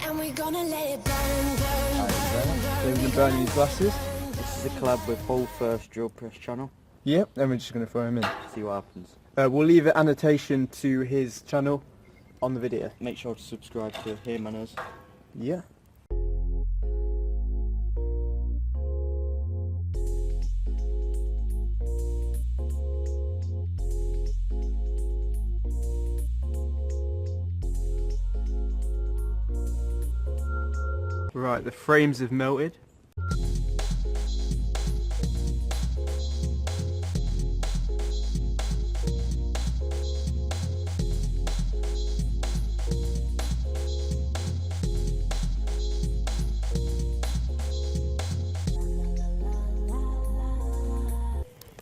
and we're gonna let it burn, burn, burn, So we're going to burn these glasses. This is a collab with Hull First Drill Press channel. Yep, then we're just going to throw him in. See what happens. We'll leave an annotation to his channel on the video. Make sure to subscribe to him and us. Yeah. Right, the frames have melted.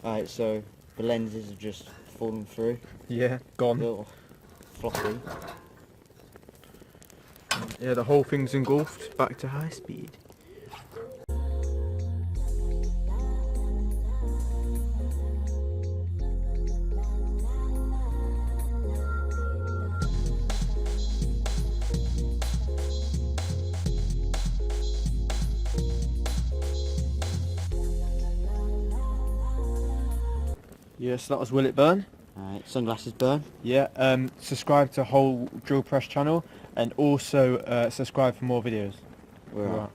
Alright, so the lenses have just fallen through. Yeah, gone. Little floppy. Yeah, the whole thing's engulfed back to high speed. Yes, that was Will It Burn. Alright, sunglasses burn. Yeah, subscribe to Whole Drill Press channel and also subscribe for more videos. We're Right. out.